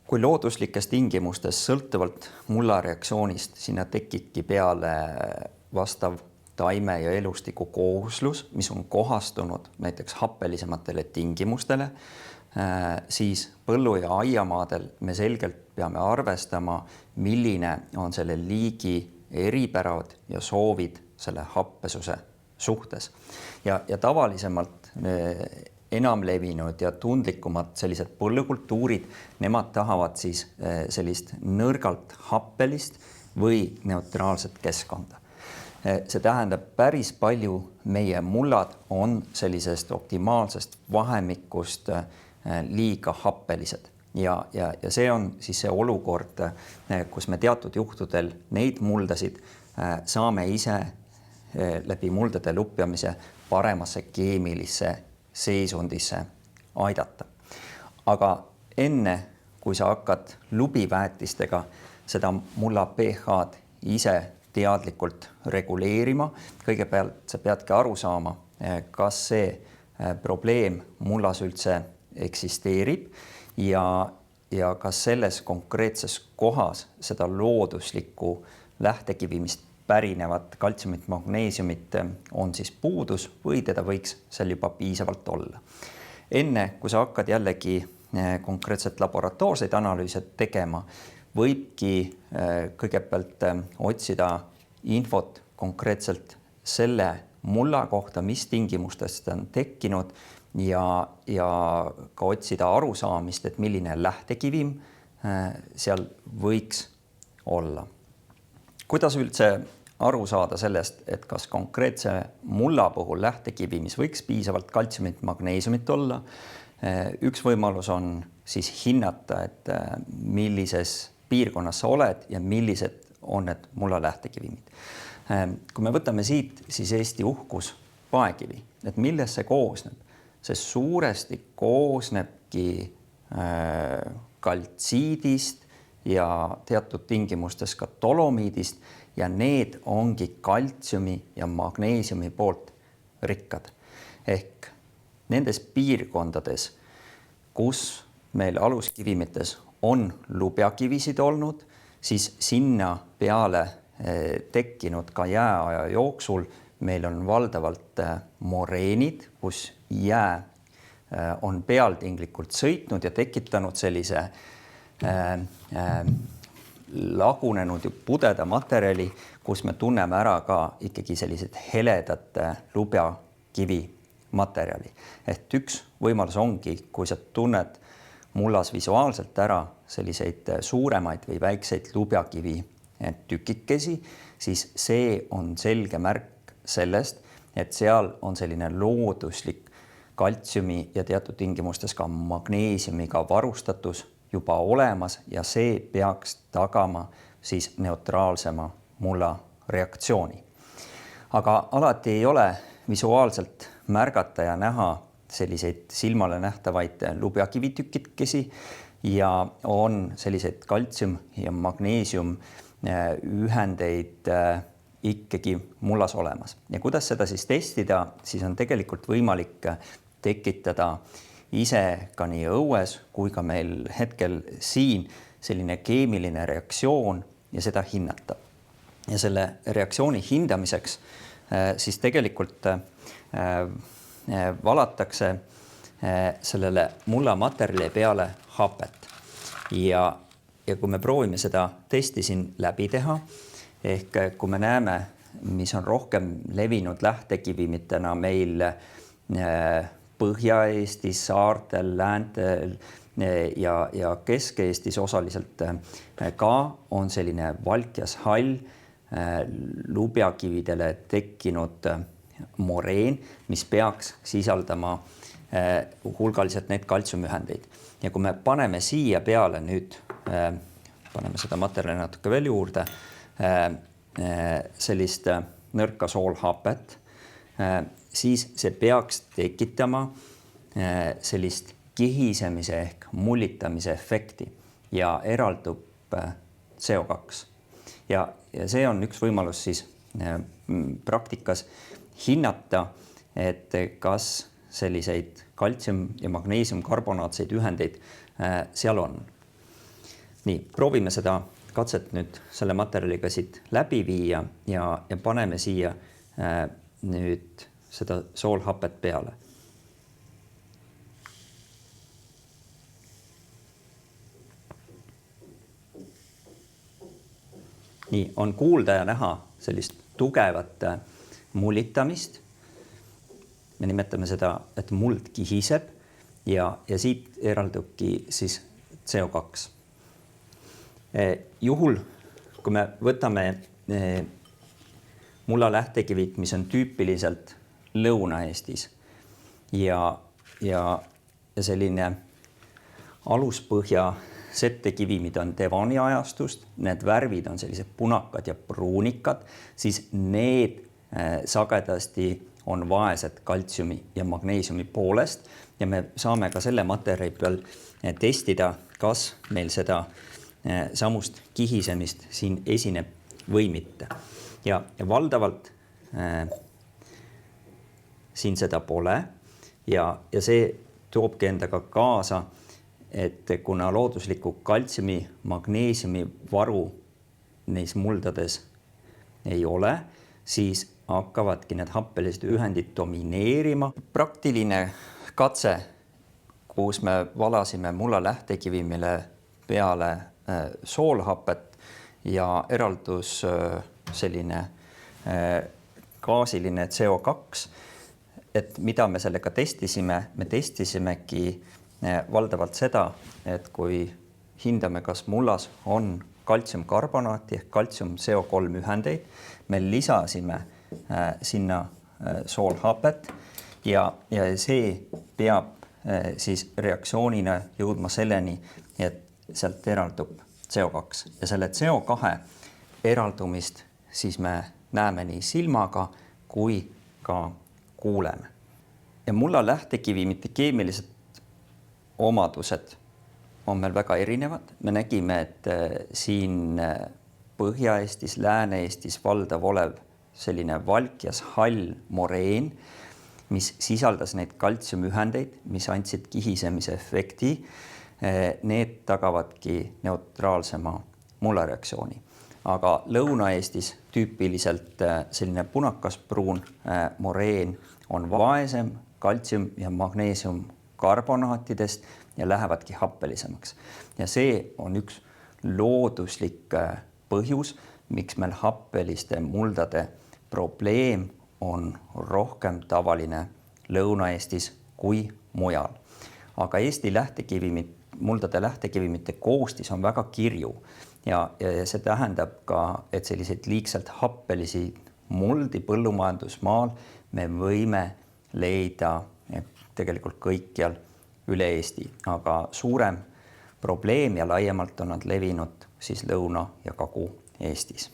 Kui looduslikes tingimustes sõltuvalt mulla reaktsioonist sinna tekibki peale vastav taime ja elustiku kooslus, mis on kohastunud näiteks happelisematele tingimustele, siis põllu- ja aiamaadel me selgelt peame arvestama, milline on selle liigi eripärad ja soovid selle happesuse suhtes. Ja tavalisemalt enam levinud ja tundlikumad sellised põllukultuurid, nemad tahavad siis sellist nõrgalt happelist või neutraalset keskkonda. See tähendab, päris palju meie mullad on sellisest optimaalsest vahemikust liiga happelised. Ja see on siis see olukord, kus me teatud juhtudel neid muldasid saame ise läbi muldade lupjamise paremasse keemilisse seisundisse aidata. Aga enne, kui sa hakkad lubiväetistega seda mulla pH-d ise teadlikult reguleerima, kõigepealt sa peadki aru saama, kas see probleem mullas üldse eksisteerib ja kas selles konkreetses kohas seda looduslikku lähtekivimist pärinevat kaltsiumit, magneesiumit on siis puudus või teda võiks seal juba piisavalt olla. Enne, kui sa hakkad jällegi konkreetselt laboratoorseid analüüse tegema, võibki kõigepealt otsida infot konkreetselt selle mulla kohta, mis tingimustest on tekkinud ja ka otsida arusaamist, et milline lähtekivim seal võiks olla. Kuidas üldse aru saada sellest, et kas konkreetse mulla puhul lähtekivimis võiks piisavalt kaltsiumit, magneesiumit olla? Üks võimalus on siis hinnata, et millises piirkonnas sa oled ja millised on need mulla lähtekivimid. Kui me võtame siit, siis Eesti uhkus paekivi, et millest see koosneb? See suuresti koosnebki kaltsiidist ja teatud tingimustes ka dolomiidist ja need ongi kaltsiumi ja magneesiumi poolt rikkad. Ehk nendes piirkondades, kus meil aluskivimites on lubjakivisid olnud, siis sinna peale tekkinud ka jääaja jooksul meil on valdavalt moreenid, kus jää on pealtinglikult sõitnud ja tekitanud sellise lagunenud pudeda materjali, kus me tunneme ära ka ikkagi sellised heledad lubjakivi materjali. Et üks võimalus ongi, kui sa tunned mullas visuaalselt ära selliseid suuremaid või väikseid lubjakivi tükikesi, siis see on selge märk sellest, et seal on selline looduslik kaltsiumi ja teatud tingimustes ka magneesiumiga varustatus juba olemas ja see peaks tagama siis neutraalsema mulla reaktsiooni. Aga alati ei ole visuaalselt märgata ja näha selliseid silmale nähtavaid lubjakivitükikesi ja on selliseid kaltsium ja magneesium ühendeid ikkagi mullas olemas. Ja kuidas seda siis testida, siis on tegelikult võimalik tekitada ise ka nii õues kui ka meil hetkel siin selline keemiline reaktsioon ja seda hinnata. Ja selle reaktsiooni hindamiseks siis tegelikult valatakse sellele mulla materjali peale hapet. Ja kui me proovime seda testi siin läbi teha, ehk kui me näeme, mis on rohkem levinud lähtekivimitena meil Põhja-Eestis, saartel, lääntel ja Kesk-Eestis osaliselt ka on selline valkjas hall lubjakividele tekkinud moreen, mis peaks sisaldama hulgaliselt need kaltsiumühendeid. Ja kui me paneme siia peale nüüd, paneme seda materjali natuke veel juurde, sellist nõrka soolhapet, siis see peaks tekitama sellist kihisemise ehk mullitamise efekti ja eraldub CO2. Ja see on üks võimalus siis praktikas hinnata, et kas selliseid kaltsium- ja magneesiumkarbonaatseid ühendeid seal on. Nii, proovime seda katset nüüd selle materjaliga siit läbi viia ja paneme siia nüüd seda soolhapet peale. Nii, on kuulda ja näha sellist tugevat mullitamist. Me nimetame seda, et muld kihiseb ja siit eraldubki siis CO2. Juhul, kui me võtame mulla lähtekivid, mis on tüüpiliselt Lõuna-Eestis ja selline aluspõhja settekivi, mida on Devoni ajastust, need värvid on sellised punakad ja pruunikad, siis need sagedasti on vaesed kaltsiumi ja magneesiumi poolest ja me saame ka selle materjali peal testida, kas meil seda samust kihisemist siin esineb või mitte. Ja valdavalt siin seda pole ja see toobki endaga kaasa, et kuna looduslikku kaltsiumi, magneesiumi varu neis muldades ei ole, siis hakkavadki need happelised ühendid domineerima. Praktiline katse, kus me valasime mulla lähtekivimile peale soolhapet ja eraldus selline gaasiline CO2, et mida me sellega testisime, me testisimegi valdavalt seda, et kui hindame, kas mullas on kaltsiumkarbonaati ehk kaltsium CO3 ühendeid, me lisasime sinna soolhapet ja see peab siis reaktsioonina jõudma selleni, et sealt eraldub CO2 ja selle CO2 eraldumist siis me näeme nii silmaga kui ka kuuleme. Ja mulla lähtekivimite keemilised omadused on meil väga erinevad. Me nägime, et siin Põhja-Eestis, Lääne-Eestis valdav olev selline valkjas hall moreen, mis sisaldas neid kaltsiumühendeid, mis andsid kihisemise efekti, need tagavadki neutraalsema mullareaktsiooni. Aga Lõuna-Eestis tüüpiliselt selline punakaspruun moreen on vaesem kaltsium ja magneesium karbonaatidest ja lähevadki happelisemaks. Ja see on üks looduslik põhjus, miks meil happeliste muldade probleem on rohkem tavaline Lõuna-Eestis kui mujal. Aga Eesti muldade lähtekivimite koostis on väga kirju ja see tähendab ka, et selliseid liigselt happelisi muldi põllumajandusmaal me võime leida tegelikult kõikjal üle Eesti, aga suurem probleem ja laiemalt on nad levinud siis Lõuna- ja Kagu-Eestis.